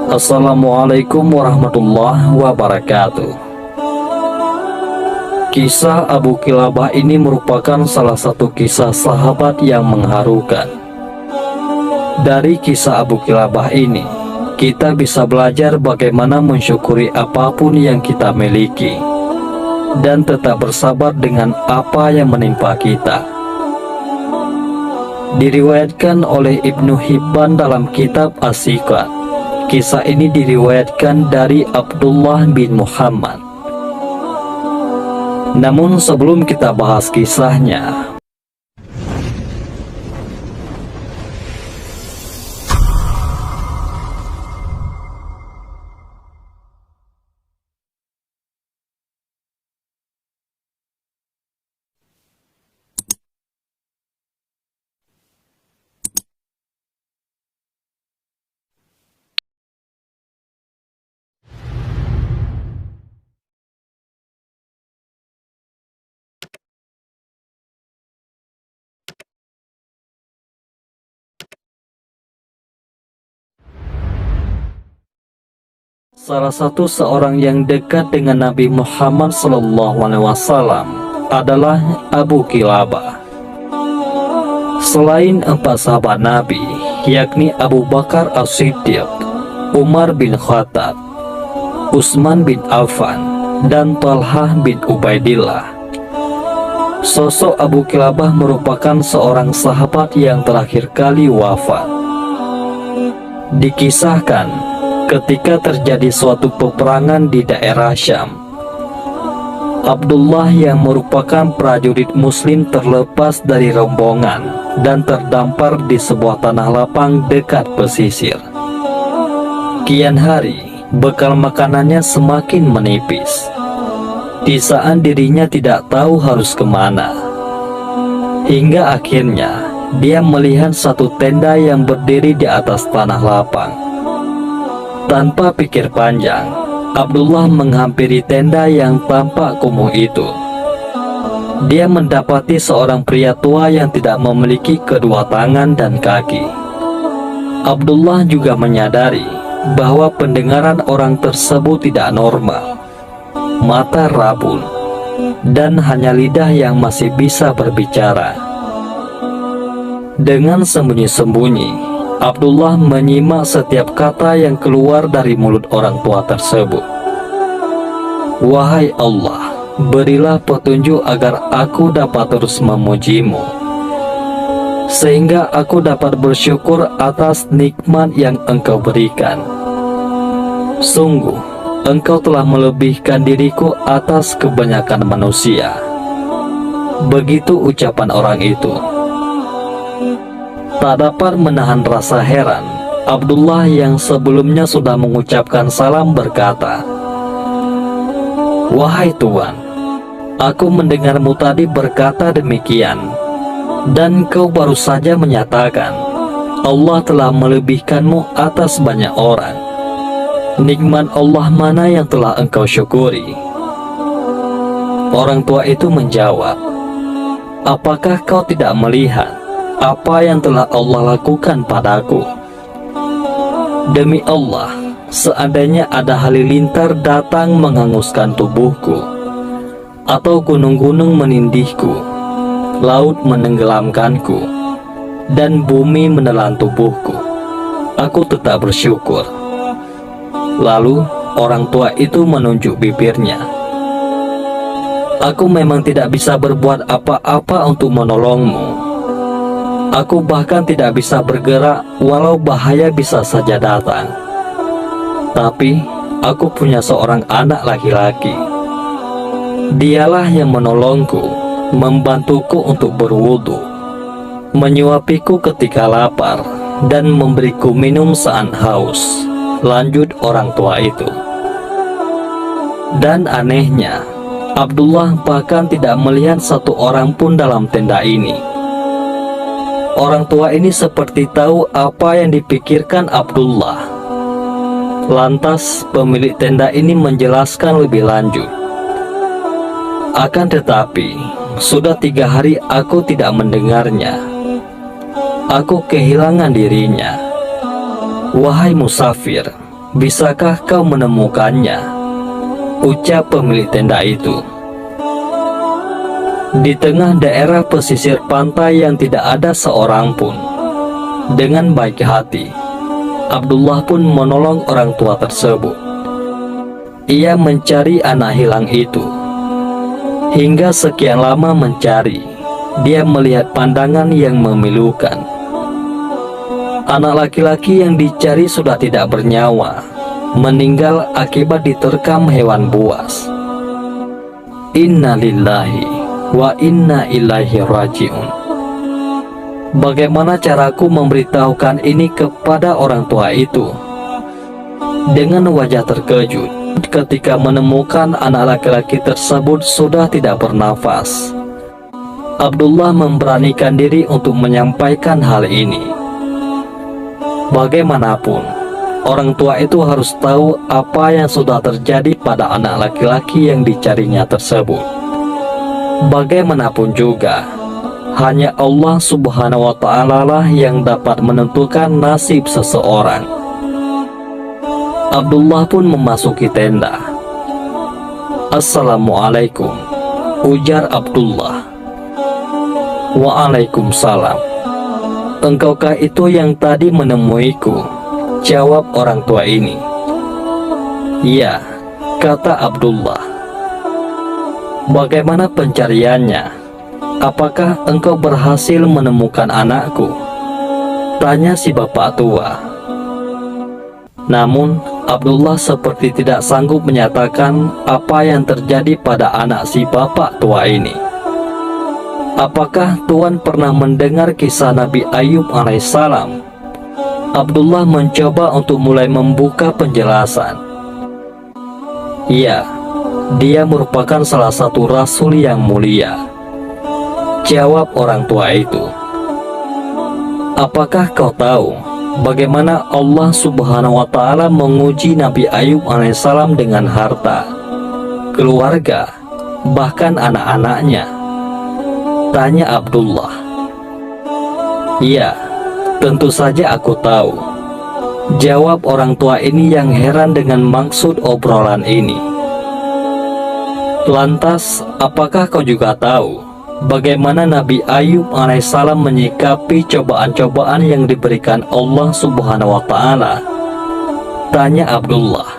Assalamualaikum warahmatullahi wabarakatuh. Kisah Abu Kilabah ini merupakan salah satu kisah sahabat yang mengharukan. Dari kisah Abu Kilabah ini, kita bisa belajar bagaimana mensyukuri apapun yang kita miliki dan tetap bersabar dengan apa yang menimpa kita. Diriwayatkan oleh Ibnu Hibban dalam kitab As-Siqat. Kisah ini diriwayatkan dari Abdullah bin Muhammad. Namun sebelum kita bahas kisahnya, salah satu seorang yang dekat dengan Nabi Muhammad SAW adalah Abu Kilabah. Selain 4 sahabat Nabi, yakni Abu Bakar As-Siddiq, Umar bin Khattab, Utsman bin Affan, dan Talhah bin Ubaidillah, sosok Abu Kilabah merupakan seorang sahabat yang terakhir kali wafat. Dikisahkan, ketika terjadi suatu peperangan di daerah Syam, Abdullah yang merupakan prajurit muslim terlepas dari rombongan dan terdampar di sebuah tanah lapang dekat pesisir. Kian hari, bekal makanannya semakin menipis. Di saat dirinya tidak tahu harus kemana, hingga akhirnya dia melihat satu tenda yang berdiri di atas tanah lapang. Tanpa pikir panjang, Abdullah menghampiri tenda yang tampak kumuh itu. Dia mendapati seorang pria tua yang tidak memiliki kedua tangan dan kaki. Abdullah juga menyadari bahwa pendengaran orang tersebut tidak normal. Mata rabun, dan hanya lidah yang masih bisa berbicara. Dengan sembunyi-sembunyi, Abdullah menyimak setiap kata yang keluar dari mulut orang tua tersebut. Wahai Allah, berilah petunjuk agar aku dapat terus memujimu, sehingga aku dapat bersyukur atas nikmat yang Engkau berikan. Sungguh, Engkau telah melebihkan diriku atas kebanyakan manusia. Begitu ucapan orang itu. Tak dapat menahan rasa heran, Abdullah yang sebelumnya sudah mengucapkan salam berkata, "Wahai Tuan, aku mendengarmu tadi berkata demikian, dan kau baru saja menyatakan Allah telah melebihkanmu atas banyak orang. Nikmat Allah mana yang telah engkau syukuri?" Orang tua itu menjawab, "Apakah kau tidak melihat apa yang telah Allah lakukan padaku? Demi Allah, seandainya ada halilintar datang menghanguskan tubuhku, atau gunung-gunung menindihku, laut menenggelamkanku, dan bumi menelan tubuhku, aku tetap bersyukur." Lalu orang tua itu menunjuk bibirnya. "Aku memang tidak bisa berbuat apa-apa untuk menolongmu. Aku bahkan tidak bisa bergerak walau bahaya bisa saja datang. Tapi aku punya seorang anak laki-laki. Dialah yang menolongku, membantuku untuk berwudu, menyuapiku ketika lapar, dan memberiku minum saat haus," lanjut orang tua itu. Dan anehnya, Abdullah bahkan tidak melihat satu orang pun dalam tenda ini. Orang tua ini seperti tahu apa yang dipikirkan Abdullah. Lantas pemilik tenda ini menjelaskan lebih lanjut, "Akan tetapi, sudah 3 hari aku tidak mendengarnya. Aku kehilangan dirinya. Wahai musafir, bisakah kau menemukannya?" ucap pemilik tenda itu. Di tengah daerah pesisir pantai yang tidak ada seorang pun, dengan baik hati, Abdullah pun menolong orang tua tersebut. Ia mencari anak hilang itu. Hingga sekian lama mencari, dia melihat pandangan yang memilukan. Anak laki-laki yang dicari sudah tidak bernyawa, meninggal akibat diterkam hewan buas. Inna lillahi wa inna ilaihi raji'un. Bagaimana caraku memberitahukan ini kepada orang tua itu? Dengan wajah terkejut ketika menemukan anak laki-laki tersebut sudah tidak bernafas, Abdullah memberanikan diri untuk menyampaikan hal ini. Bagaimanapun, orang tua itu harus tahu apa yang sudah terjadi pada anak laki-laki yang dicarinya tersebut. Bagaimanapun juga, hanya Allah Subhanahu wa Ta'ala lah yang dapat menentukan nasib seseorang. Abdullah pun memasuki tenda. "Assalamualaikum," ujar Abdullah. "Waalaikumsalam. Engkaukah itu yang tadi menemuiku?" jawab orang tua ini. "Iya," kata Abdullah. "Bagaimana pencariannya? Apakah engkau berhasil menemukan anakku?" tanya si bapak tua. Namun Abdullah seperti tidak sanggup menyatakan apa yang terjadi pada anak si bapak tua ini. "Apakah Tuan pernah mendengar kisah Nabi Ayub alaihissalam?" Abdullah mencoba untuk mulai membuka penjelasan. "Iya, dia merupakan salah satu rasul yang mulia," jawab orang tua itu. "Apakah kau tahu bagaimana Allah Subhanahu wa Ta'ala menguji Nabi Ayub alaihissalam dengan harta, keluarga, bahkan anak-anaknya?" tanya Abdullah. "Iya, tentu saja aku tahu," jawab orang tua ini yang heran dengan maksud obrolan ini. "Lantas, apakah kau juga tahu bagaimana Nabi Ayub alaihissalam menyikapi cobaan-cobaan yang diberikan Allah Subhanahu wa Ta'ala?" tanya Abdullah.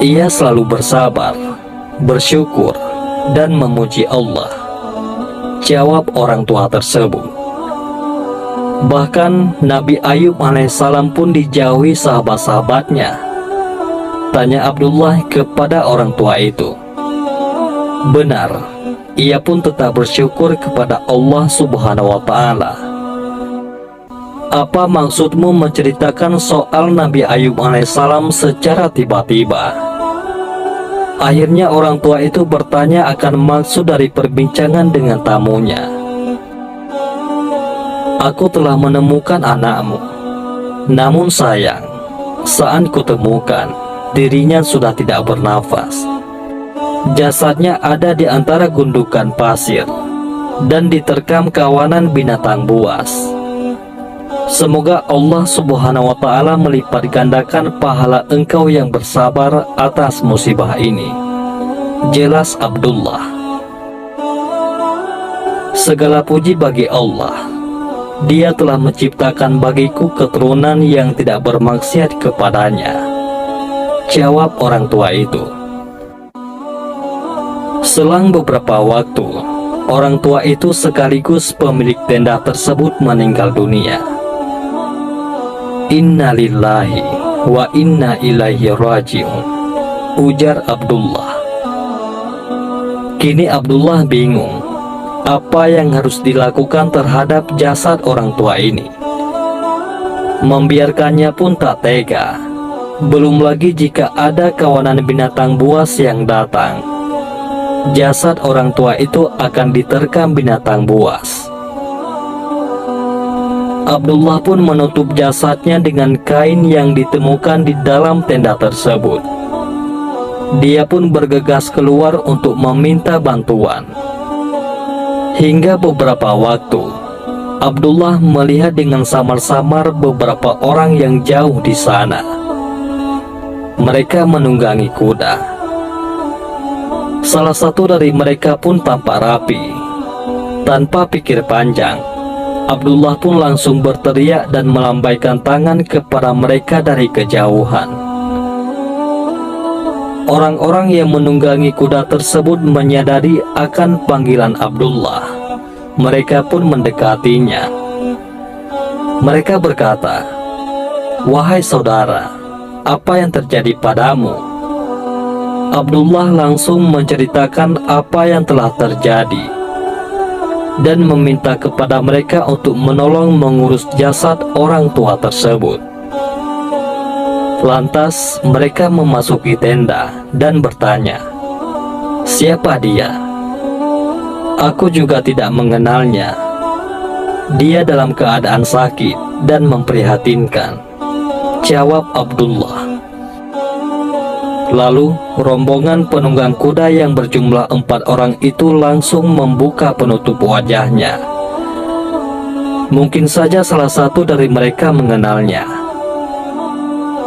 "Ia selalu bersabar, bersyukur, dan memuji Allah," jawab orang tua tersebut. "Bahkan Nabi Ayub alaihissalam pun dijauhi sahabat-sahabatnya?" tanya Abdullah kepada orang tua itu. "Benar, ia pun tetap bersyukur kepada Allah Subhanahu wa Ta'ala." "Apa maksudmu menceritakan soal Nabi Ayub alaihissalam secara tiba-tiba?" Akhirnya orang tua itu bertanya akan maksud dari perbincangan dengan tamunya. "Aku telah menemukan anakmu. Namun sayang, saat kutemukan, dirinya sudah tidak bernafas. Jasadnya ada di antara gundukan pasir dan diterkam kawanan binatang buas. Semoga Allah Subhanahu wa Ta'ala melipat gandakan pahala engkau yang bersabar atas musibah ini," jelas Abdullah. "Segala puji bagi Allah. Dia telah menciptakan bagiku keturunan yang tidak bermaksiat kepadanya," jawab orang tua itu. Selang beberapa waktu, orang tua itu sekaligus pemilik tenda tersebut meninggal dunia. "Inna lillahi wa inna ilaihi raji'un," ujar Abdullah. Kini Abdullah bingung apa yang harus dilakukan terhadap jasad orang tua ini. Membiarkannya pun tak tega, belum lagi jika ada kawanan binatang buas yang datang. Jasad orang tua itu akan diterkam binatang buas. Abdullah pun menutup jasadnya dengan kain yang ditemukan di dalam tenda tersebut. Dia pun bergegas keluar untuk meminta bantuan. Hingga beberapa waktu, Abdullah melihat dengan samar-samar beberapa orang yang jauh di sana. mereka menunggangi kuda. Salah satu dari mereka pun tampak rapi. Tanpa pikir panjang, Abdullah pun langsung berteriak dan melambaikan tangan kepada mereka dari kejauhan. Orang-orang yang menunggangi kuda tersebut menyadari akan panggilan Abdullah. Mereka pun mendekatinya. Mereka berkata, "Wahai saudara, apa yang terjadi padamu?" Abdullah langsung menceritakan apa yang telah terjadi dan meminta kepada mereka untuk menolong mengurus jasad orang tua tersebut. Lantas mereka memasuki tenda dan bertanya, "Siapa dia?" "Aku juga tidak mengenalnya. Dia dalam keadaan sakit dan memprihatinkan," jawab Abdullah. Lalu rombongan penunggang kuda yang berjumlah 4 orang itu langsung membuka penutup wajahnya. Mungkin saja salah satu dari mereka mengenalnya.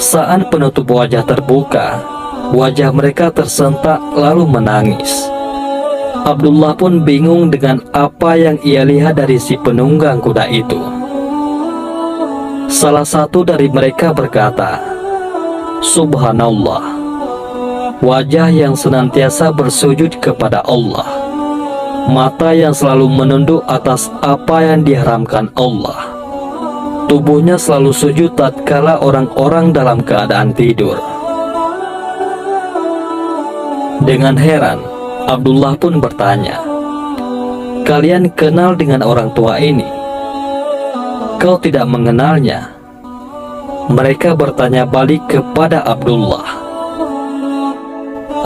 Saat penutup wajah terbuka, wajah mereka tersentak lalu menangis. Abdullah pun bingung dengan apa yang ia lihat dari si penunggang kuda itu. Salah satu dari mereka berkata, "Subhanallah, wajah yang senantiasa bersujud kepada Allah, mata yang selalu menunduk atas apa yang diharamkan Allah, tubuhnya selalu sujud tatkala orang-orang dalam keadaan tidur." Dengan heran, Abdullah pun bertanya, "Kalian kenal dengan orang tua ini?" "Kau tidak mengenalnya?" Mereka bertanya balik kepada Abdullah.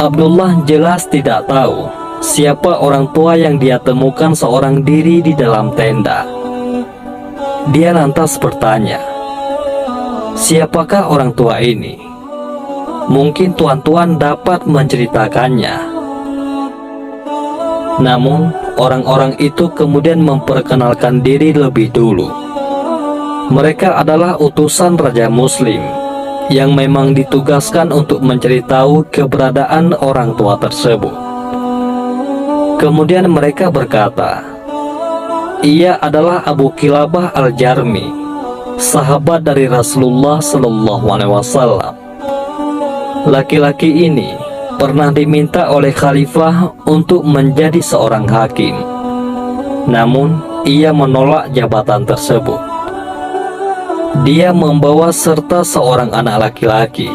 Abdullah jelas tidak tahu siapa orang tua yang dia temukan seorang diri di dalam tenda. Dia lantas bertanya, "Siapakah orang tua ini? Mungkin tuan-tuan dapat menceritakannya." Namun, orang-orang itu kemudian memperkenalkan diri lebih dulu. Mereka adalah utusan Raja Muslim yang memang ditugaskan untuk mencari tahu keberadaan orang tua tersebut. Kemudian mereka berkata, "Ia adalah Abu Kilabah Al-Jarmi, sahabat dari Rasulullah SAW. Laki-laki ini pernah diminta oleh khalifah untuk menjadi seorang hakim. Namun, ia menolak jabatan tersebut. Dia membawa serta seorang anak laki-laki.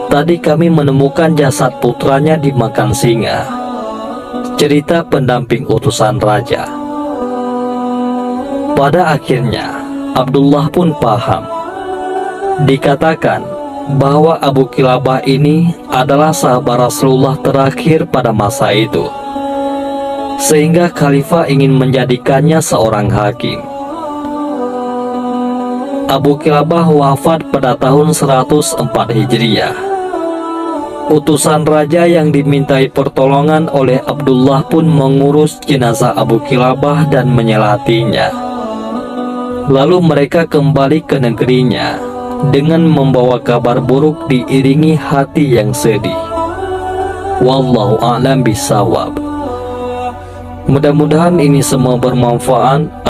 Tadi kami menemukan jasad putranya dimakan singa," cerita pendamping utusan raja. Pada akhirnya, Abdullah pun paham. Dikatakan bahwa Abu Kilabah ini adalah sahabat Rasulullah terakhir pada masa itu, sehingga khalifah ingin menjadikannya seorang hakim. Abu Kilabah wafat pada tahun 104 Hijriah. Utusan raja yang dimintai pertolongan oleh Abdullah pun mengurus jenazah Abu Kilabah dan menyelatinya. Lalu mereka kembali ke negerinya dengan membawa kabar buruk diiringi hati yang sedih. Wallahu a'lam bishawab. Mudah-mudahan ini semua bermanfaat.